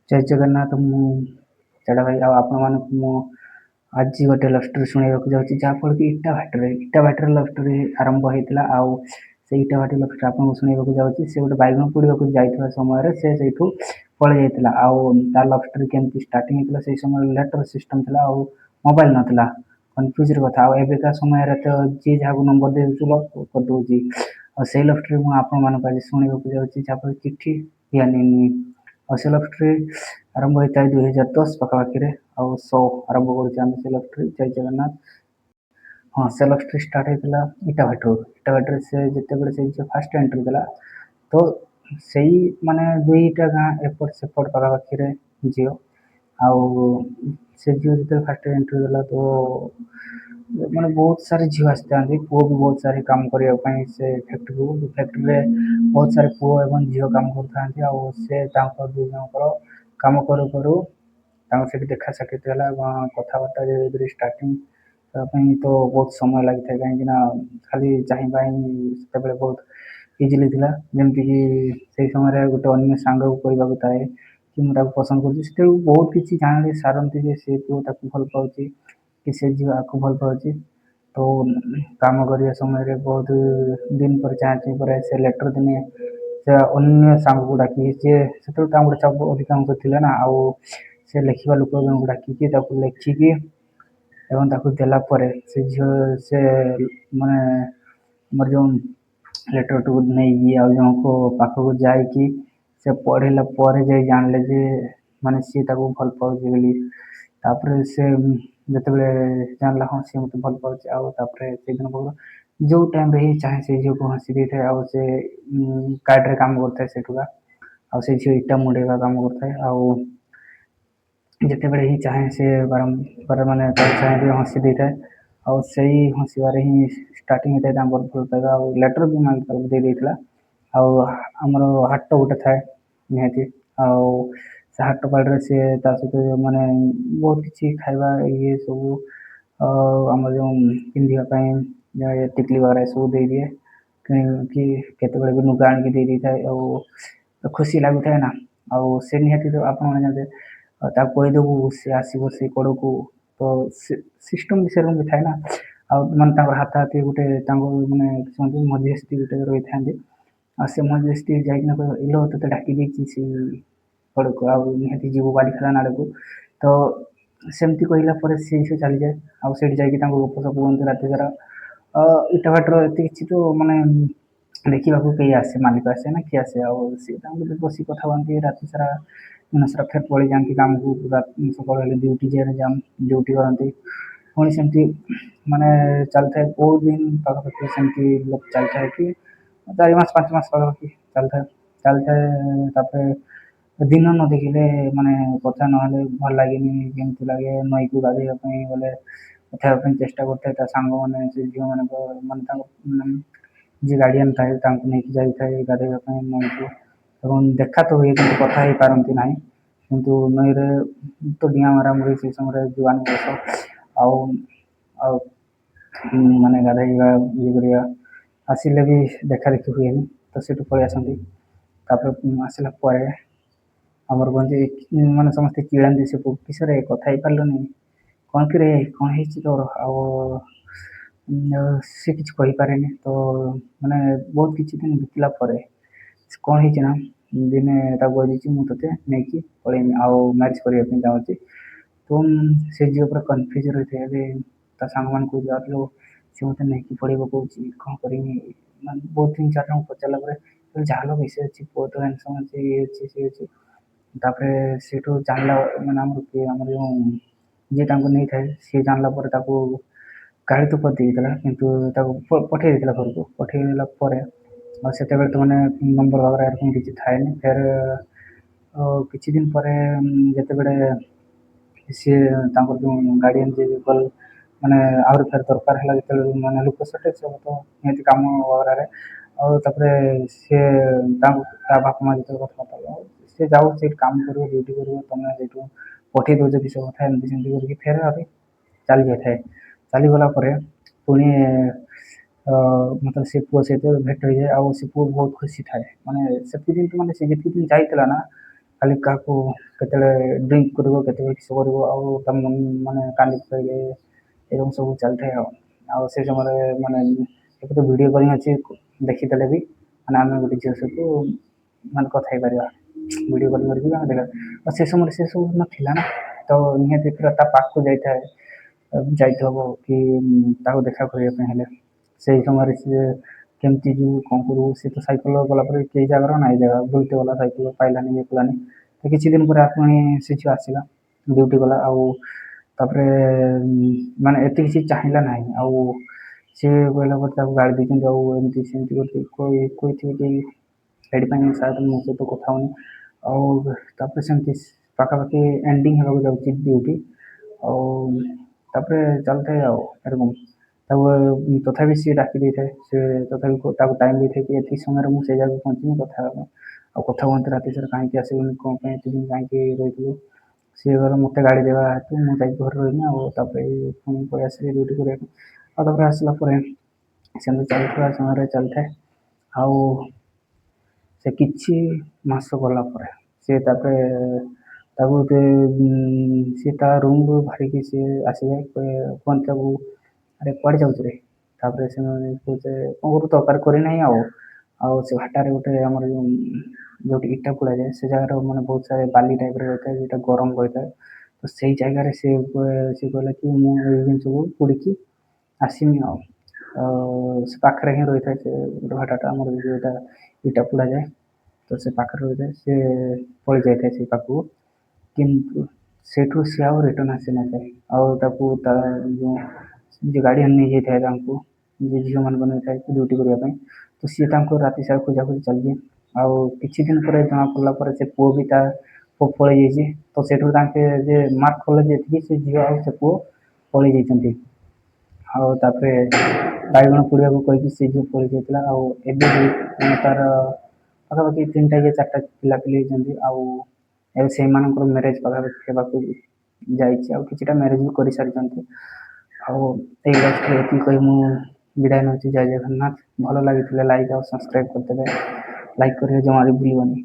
ଜୟ ଜଗନ୍ନାଥ। ମୁଁ ଚେଡ଼ା ଭାଇ, ଆଉ ଆପଣମାନଙ୍କୁ ମୁଁ ଆଜି ଗୋଟେ ଲଭ୍ ଷ୍ଟୋରୀ ଶୁଣେଇବାକୁ ଯାଉଛି, ଯାହାଫଳରେ କି ଇଟା ଭାଟିରେ ଲଭ୍ ଷ୍ଟୋରୀ ଆରମ୍ଭ ହେଇଥିଲା। ଆଉ ସେଇ ଇଟା ଭାଟି ଲଭ୍ ଷ୍ଟୋରୀ ଆପଣଙ୍କୁ ଶୁଣେଇବାକୁ ଯାଉଛି। ସେ ଗୋଟେ ବାଇଗଣ ପୋଡ଼ିବାକୁ ଯାଇଥିବା ସମୟରେ ସେ ସେଇଠୁ ପଳେଇ ଯାଇଥିଲା। ଆଉ ତା ଲଭ୍ ଷ୍ଟୋରୀ କେମିତି ଷ୍ଟାର୍ଟିଂ ହେଇଥିଲା, ସେଇ ସମୟରେ ଲେଟର୍ ସିଷ୍ଟମ୍ ଥିଲା ଆଉ ମୋବାଇଲ୍ ନଥିଲା। କନଫ୍ୟୁଜ୍ର କଥା। ଆଉ ଏବେକା ସମୟରେ ତ ଯିଏ ଯାହାକୁ ନମ୍ବର ଦେଉଛି ଲଭ୍ କରିଦେଉଛି। ଆଉ ସେଇ ଲଭ୍ ଷ୍ଟୋରୀ ମୁଁ ଆପଣମାନଙ୍କୁ ଆଜି ଶୁଣେଇବାକୁ ଯାଉଛି, ଯାହାଫଳରେ ଚିଠି ଦିଆନିନି। ଆଉ ସେ ଲଭ୍ ଷ୍ଟୋରୀ ଆରମ୍ଭ ହେଇଥାଏ 2010 ପାଖାପାଖିରେ। ଆଉ ଆରମ୍ଭ କରୁଛେ ଆମେ ସେ ଲଭ୍ ଷ୍ଟୋରୀ। ଜୟ ଜଗନ୍ନାଥ। ହଁ, ସେ ଲଭ୍ ଷ୍ଟୋରୀ ଷ୍ଟାର୍ଟ ହେଇଥିଲା ଇଟାଭାଟିରେ। ସେ ଯେତେବେଳେ ସେ ଝିଅ ଫାଷ୍ଟ ଏଣ୍ଟ୍ରି ଦେଲା, ତ ସେଇ ମାନେ ଦୁଇଟା ଗାଁ ଏପଟ ସେପଟ ପାଖାପାଖିରେ ଝିଅ। ଆଉ ସେ ଝିଅ ଯେତେବେଳେ ଫାଷ୍ଟ ଏଣ୍ଟ୍ରି ଦେଲା, ତ ମାନେ ବହୁତ ସାରା ଝିଅ ଆସିଥାନ୍ତି, ପୁଅ ବି ବହୁତ ସାରା କାମ କରିବା ପାଇଁ ସେ ଫ୍ୟାକ୍ଟ୍ରିରେ ବହୁତ ସାରା ପୁଅ ଏବଂ ଝିଅ କାମ କରୁଥାନ୍ତି। ଆଉ ସେ ତାଙ୍କ ଦୁଇ ଜଣଙ୍କର କାମ କରୁ କରୁ ତାଙ୍କ ସେଠି ଦେଖା ସାକ୍ଷାତ ହେଲା ଏବଂ କଥାବାର୍ତ୍ତା ଧୀରେ ଧୀରେ ଷ୍ଟାର୍ଟିଂ ହେବା ପାଇଁ ତ ବହୁତ ସମୟ ଲାଗିଥାଏ, କାହିଁକିନା ଖାଲି ଚାହିଁବା ହିଁ ସେତେବେଳେ ବହୁତ ଇଜିଲି ଥିଲା। ଯେମିତିକି ସେଇ ସମୟରେ ଗୋଟେ ଅନ୍ୟ ସାଙ୍ଗକୁ କହିବାକୁ ଥାଏ କି ମୁଁ ତାକୁ ପସନ୍ଦ କରୁଛି, ସେତେବେଳକୁ ବହୁତ କିଛି ଜାଣି ସାରନ୍ତି ଯେ ସେ ପୁଅ ତାକୁ ଭଲ ପାଉଛି କି ସେ ଝିଅ ଆକୁ ଭଲ ପାଉଛି। ତ କାମ କରିବା ସମୟରେ ବହୁତ ଦିନ ପରେ ଚାହୁଁଛି ପରେ ସେ ଲେଟର୍ ଦିନେ ସେ ଅନ୍ୟ ସାଙ୍ଗକୁ ଡାକିକି, ସିଏ ସେତେବେଳେ ତାଙ୍କ ଗୋଟେ ଚାପ ଅଧିକାଂଶ ଥିଲା ନା, ଆଉ ସେ ଲେଖିବା ଲୋକ ଜଣଙ୍କୁ ଡାକିକି ତାକୁ ଲେଖିକି ଏବଂ ତାକୁ ଦେଲା ପରେ ସେ ଝିଅ ସେ ମାନେ ଆମର ଯେଉଁ ଲେଟର୍ଟିକୁ ନେଇକି ଆଉ ଜଣଙ୍କ ପାଖକୁ ଯାଇକି ସେ ପଢ଼ିଲା ପରେ ଯାଇ ଜାଣିଲେ ଯେ ମାନେ ସିଏ ତାକୁ ଭଲ ପାଉଛି ବୋଲି। ତାପରେ ସେ ଯେତେବେଳେ ଜାଣିଲା ହଁ ସିଏ ମୋତେ ଭଲ ପାଉଛି, ଆଉ ତାପରେ ସେଇଦିନ ଯେଉଁ ଟାଇମ୍ରେ ହିଁ ଚାହେଁ ସେଇ ଝିଅକୁ ହସି ଦେଇଥାଏ। ଆଉ ସେ କାର୍ଡ଼ରେ କାମ କରୁଥାଏ ସେଠୁକା। ଆଉ ସେ ଝିଅ ଇଟା ମୁଣ୍ଡେଇବା କାମ କରୁଥାଏ। ଆଉ ଯେତେବେଳେ ହିଁ ଚାହେଁ ସେ ବାରମ୍ବାର ମାନେ ତାକୁ ଚାହିଁକି ହସି ଦେଇଥାଏ। ଆଉ ସେଇ ହସିବାରେ ହିଁ ଷ୍ଟାର୍ଟିଂ ହେଇଥାଏ ତାଙ୍କର ଭଲ ପାଇବା। ଆଉ ଲେଟର୍ ବି ମାନେ ତାକୁ ଦେଇ ଦେଇଥିଲା। ଆଉ ଆମର ହାଟ ଗୋଟେ ଥାଏ ନିହାତି। ଆଉ ସେ ହାଟ ପାଖରେ ସିଏ ତା ସହିତ ମାନେ ବହୁତ କିଛି ଖାଇବା ଇଏ ସବୁ ଆମର ଯେଉଁ ପିନ୍ଧିବା ପାଇଁ ଟିକଲି ବଗେରା ସବୁ ଦେଇଦିଏ, କି କେତେବେଳେ ବି ଲୁଗା ଆଣିକି ଦେଇ ଦେଇଥାଏ। ଆଉ ଖୁସି ଲାଗୁଥାଏ ନା। ଆଉ ସେ ନିହାତି ତ ଆପଣମାନେ ଜାଣିବେ, ତାକୁ କହିଦେବୁ ସେ ଆସିବ ସେଇ କଡ଼କୁ, ତ ସିଷ୍ଟମ୍ ବିଷୟରେ ବି ଥାଏ ନା। ଆଉ ମାନେ ତାଙ୍କର ହାତାହାତି ଗୋଟେ ତାଙ୍କ ମାନେ କୁହନ୍ତି ମଧ୍ୟସ୍ଥି ଗୋଟେ ରହିଥାନ୍ତି। ଆଉ ସେ ମଧ୍ୟସ୍ଥି ଯାଇକିନା କହିବ ଇଲୋ ତୋତେ ଡାକି ଦେଇଛି ସେ କଡ଼କୁ, ଆଉ ନିହାତି ଯିବୁ ବାଲିଖାନା ଆଡ଼କୁ। ତ ସେମିତି କହିଲା ପରେ ସେ ଚାଲିଯାଏ। ଆଉ ସେଇଠି ଯାଇକି ତାଙ୍କୁ ଗପସପ ହୁଅନ୍ତି ରାତି ସାରା। ଇଟାଭାଟିର ଏତେ କିଛି ତ ମାନେ ଦେଖିବାକୁ କେହି ଆସେ, ମାଲିକ ଆସେ ନା କିଏ ଆସେ, ଆଉ ସିଏ ତାଙ୍କୁ ବସି କଥା ହୁଅନ୍ତି ରାତି ସାରା। ଦିନ ସାରା ଫେର ପଳେଇଯାଆନ୍ତି କାମକୁ, ସକାଳ ହେଲେ ଡ୍ୟୁଟି କରନ୍ତି। ପୁଣି ସେମିତି ମାନେ ଚାଲିଥାଏ ବହୁତ ଦିନ ପାଖାପାଖି, ସେମିତି ଚାଲିଥାଏ କି 4 ମାସ 5 ମାସ ପାଖାପାଖି ଚାଲିଥାଏ। ତାପରେ ଦିନ ନ ଦେଖିଲେ ମାନେ କଥା ନହେଲେ ଭଲ ଲାଗେନି, କେମିତି ଲାଗେ। ନଈକୁ ଗାଧୋଇବା ପାଇଁ ଗଲେ ଉଠାଇବା ପାଇଁ ଚେଷ୍ଟା କରିଥାଏ ତା ସାଙ୍ଗମାନେ, ସେ ଝିଅମାନଙ୍କ ମାନେ ତାଙ୍କ ଯିଏ ଗାର୍ଡ଼ିଆନ୍ ଥାଏ ତାଙ୍କୁ ନେଇକି ଯାଇଥାଏ ଗାଧୋଇବା ପାଇଁ ନଈକୁ। ଏବଂ ଦେଖା ତ ହୁଏ କିନ୍ତୁ କଥା ହେଇପାରନ୍ତି ନାହିଁ। କିନ୍ତୁ ନଈରେ ତ ଡିଆଁ ମରାମରି ସେ ସମୟରେ ଜୁଆନ ବୟସ। ଆଉ ଆଉ ମାନେ ଗାଧୋଇବା ଇଏ କରିବା ଆସିଲେ ବି ଦେଖା ଦେଖି ହୁଏନି, ତ ସେଠୁ ପଳେଇ ଆସନ୍ତି। ତାପରେ ଆସିଲା ପରେ ଆମର କୁହନ୍ତି ମାନେ ସମସ୍ତେ ଚିଡ଼ାନ୍ତି ସେ କିସରେ କଥା ହେଇପାରିଲୁନି, କ'ଣ କିରେ କ'ଣ ହେଇଛି ତୋର। ଆଉ ସେ କିଛି କହିପାରେନି। ତ ମାନେ ବହୁତ କିଛି ଦିନ ବିତିଲା ପରେ କ'ଣ ହେଇଛି ନା, ଦିନେ ତାକୁ କହିଦେଇଛି ମୁଁ ତୋତେ ନେଇକି ପଳେଇମି ଆଉ ମ୍ୟାରେଜ୍ କରିବା ପାଇଁ ଚାହୁଁଛି। ତ ସେ ଝିଅ ପୁରା କନଫ୍ୟୁଜ୍ ରହିଥାଏ। ଏବେ ତା ସାଙ୍ଗମାନଙ୍କୁ କହୁଥିଲୁ ସେ ମୋତେ ନେଇକି ପଳେଇବ କହୁଛି, କ'ଣ କରିବି। ମାନେ ବହୁତ 3-4 ଜଣଙ୍କୁ ପଚାରିଲା ପରେ ଯାହାହେଲେ ବିଷୟ ଅଛି, ପୁଅ ତ ହ୍ୟାଣ୍ଡସମ୍ ଅଛି, ଇଏ ଅଛି ସିଏ ଅଛି। ତାପରେ ସେଇଠୁ ଜାଣିଲା ମାନେ ଆମର ଯେଉଁ ଯିଏ ତାଙ୍କୁ ନେଇଥାଏ ସିଏ ଜାଣିଲା ପରେ ତାକୁ ଗାଳି ତ କରିଦେଇଥିଲା, କିନ୍ତୁ ତାକୁ ପଠେଇ ଦେଇଥିଲା ଘରକୁ। ପଠେଇ ଦେଲା ପରେ ଆଉ ସେତେବେଳେ ତ ମାନେ ନମ୍ବର ବଗେରା ଏରକମ କିଛି ଥାଏନି। ଫେର କିଛି ଦିନ ପରେ ଯେତେବେଳେ ସିଏ ତାଙ୍କର ଯେଉଁ ଗାର୍ଡ଼ିଆନ୍ ଯିଏ କଲ୍ ମାନେ ଆହୁରି ଫେର ଦରକାର ହେଲା, ଯେତେବେଳେ ମାନେ ଲୋକ ସର୍ଟେଜ୍ ସବୁ ତ ନିହାତି କାମ ବଗେରାରେ। ଆଉ ତାପରେ ସିଏ ତାଙ୍କୁ ତା ବାପା ମାଆ ଯେତେବେଳେ କଥାବାର୍ତ୍ତା ହେଲା, ସେ ଯାଉ ସେଇଠି କାମ କରିବ, ଡ୍ୟୁଟି କରିବ, ତମେ ସେଇଠୁ ପଠେଇ ଦେଉଛ କିସ କଥା, ଏମିତି ସେମିତି କରିକି ଫେର ଆହୁରି ଚାଲି ଯାଇଥାଏ। ଚାଲିଗଲା ପରେ ପୁଣି ମତେ ସେ ପୁଅ ସହିତ ଭେଟ ହେଇଯାଏ। ଆଉ ସେ ପୁଅ ବହୁତ ଖୁସି ଥାଏ, ମାନେ ସେତିକି ଦିନ ମାନେ ସେ ଯେତିକି ଦିନ ଯାଇଥିଲା ନା, ଖାଲି କାହାକୁ କେତେବେଳେ ଡ୍ରିଙ୍କ କରିବ କେତେବେଳେ କିସ କରିବ ଆଉ ତା ମାନେ କାନ୍ଦି ପକାଇଲେ ଏରকମ ସବୁ ଚାଲିଥାଏ ଆଉ ଆଉ ସେ ସମୟରେ ମାନେ ଏବେ ତ ଭିଡ଼ିଓ କଲିଂ ଅଛି ଦେଖିଦେଲେ ବି ମାନେ ଆମେ ଗୋଟେ ଝିଅ ସହିତ ମାନେ କଥା ହେଇପାରିବା ଭିଡ଼ିଓ କଲିଂ କରିକି ଆମେ ଦେଖିବା ଆଉ ସେ ସମୟରେ ସେ ସବୁ ନଥିଲା ନା ତ ନିହାତି ପୁରା ତା ପାଖକୁ ଯାଇଥିବ କି ତାକୁ ଦେଖା କରିବା ପାଇଁ ହେଲେ ସେଇ ସମୟରେ ସିଏ କେମିତି ଯିବୁ କଣ କରିବୁ ସେ ତ ସାଇକେଲ ଗଲା ପରେ କେହି ଜାଗାର ନା ଏଇ ଜାଗା ବୁଲତେ ଗଲା ସାଇକେଲ ପାଇଲାନି ଇଏ କଲାନି ତ କିଛି ଦିନ ପରେ ପୁଣି ସେ ଝିଅ ଆସିଲା ଡ୍ୟୁଟି ଗଲା ଆଉ ତାପରେ ମାନେ ଏତେ କିଛି ଚାହିଁଲା ନାହିଁ ଆଉ ସିଏ କହିଲା ପରେ ତାକୁ ଗାଳି ଦେଇଛନ୍ତି ଆଉ ଏମିତି ସେମିତି କହିଥିବେ କି ସେଇଥିପାଇଁ ସାର୍ ମୋ ସହିତ କଥା ହଉନି ଆଉ ତାପରେ ସେମିତି ପାଖାପାଖି ଏଣ୍ଡିଙ୍ଗ ହେବାକୁ ଯାଉଛି ଡ୍ୟୁଟି ଆଉ ତାପରେ ଚାଲିଥାଏ ଆଉ ଏରକମ ତାକୁ ତଥାପି ସିଏ ଡାକି ଦେଇଥାଏ ସେ ତଥାପି ତାକୁ ଟାଇମ୍ ଦେଇଥାଏ କି ଏତିକି ସମୟରେ ମୁଁ ସେଇ ଜାଗାକୁ ପହଞ୍ଚିବି କଥା ହେବା ପାଇଁ ଆଉ କଥା ହୁଅନ୍ତି ରାତି ସାରା କାହିଁକି ଆସିବୁନି କଣ ପାଇଁ ଏତେ ଦିନ କାହିଁକି ରହିଥିଲୁ ସିଏ ଘର ମୋତେ ଗାଳି ଦେବା ହେତୁ ମୁଁ ଯାଇକି ଘରେ ରହିନି ଆଉ ତାପରେ ପୁଣି ପଳେଇ ଆସିଲି ଡ୍ୟୁଟି କରିବା ପାଇଁ ଆଉ ତାପରେ ଆସିଲା ପରେ ସେମିତି ଚାଲିଥିବା ସମୟରେ ଚାଲିଥାଏ ଆଉ ସେ କିଛି ମାସ ଗଲା ପରେ ସିଏ ତାପରେ ତାକୁ ସିଏ ତା ରୁମରୁ ବାହାରିକି ସିଏ ଆସିଯାଏ କୁହନ୍ତି ତାକୁ ଆରେ କୁଆଡ଼େ ଯାଉଛୁ ରେ ତାପରେ ସେମାନେ କହୁଛେ କଣ କରୁ ତରକାରୀ କରିନାହିଁ ଆଉ ସେ ଭାଟାରେ ଗୋଟେ ଆମର ଯୋଉଠି ଇଟା ପୋଳାଯାଏ ସେ ଜାଗାରେ ମାନେ ବହୁତ ସାରା ବାଲି ଟାଇପର ରହିଥାଏ ଯୋଉଟା ଗରମ ରହିଥାଏ ତ ସେଇ ଜାଗାରେ ସେ କହିଲା କି ମୁଁ ଏଇ ଜିନିଷକୁ ପୋଡ଼ିକି ଆସିମି ଆଉ ସେ ପାଖରେ ହିଁ ରହିଥାଏ ସେ ଗୋଟେ ଭାଟାଟା ଆମର ଯୋଉଟା ଇଟା ପୋଡ଼ାଯାଏ ତ ସେ ପାଖରେ ରହିଥାଏ ସେ ପଳେଇ ଯାଇଥାଏ ସେ ପାଖକୁ କିନ୍ତୁ ସେଇଠୁ ସେ ଆଉ ରିଟର୍ନ ଆସିନଥାଏ ଆଉ ତାକୁ ତା ଯେଉଁ ଯିଏ ଗାର୍ଡ଼ିଆନ୍ ନେଇଯାଇଥାଏ ତାଙ୍କୁ ଯିଏ ଝିଅମାନଙ୍କୁ ନେଇଥାଏ ଡ୍ୟୁଟି କରିବା ପାଇଁ ତ ସିଏ ତାଙ୍କୁ ରାତି ସାରା ଖୋଜାଖୋଜି ଚାଲିଛି ଆଉ କିଛି ଦିନ ପରେ ଜଣା ପଡ଼ିଲା ପରେ ସେ ପୁଅ ବି ତା ପୁଅ ପଳେଇ ଯାଇଛି ତ ସେଇଠୁ ତାଙ୍କେ ଯେ ମାର୍କ କଲେ ଯେତିକି ସେ ଝିଅ ଆଉ ସେ ପୁଅ ପଳେଇ ଯାଇଛନ୍ତି ଆଉ ତାପରେ ବାଇଗଣ ପୋଡ଼ିବାକୁ କହିକି ସେ ଝିଅ ପଳେଇ ଯାଇଥିଲା ଆଉ ଏବେ ବି ମାନେ ତାର ପାଖାପାଖି 3ଟା କି 4ଟା ପିଲାପିଲି ହେଇଛନ୍ତି ଆଉ ଏବେ ସେଇମାନଙ୍କର ମ୍ୟାରେଜ ପାଖାପାଖି ହେବାକୁ ଯାଇଛି ଆଉ କିଛିଟା ମ୍ୟାରେଜ ବି କରିସାରିଛନ୍ତି ଆଉ ଏଇ ଲାଷ୍ଟରେ ଏତିକି କହି ମୁଁ ବିଦାୟ ନେଉଛି ଜୟ ଜଗନ୍ନାଥ ଭଲ ଲାଗିଥିଲେ ଲାଇକ୍ ଆଉ ସବସ୍କ୍ରାଇବ୍ କରିଦେବେ ଲାଇକ୍ କରିବା ଜମା ବି ଭୁଲିବନି।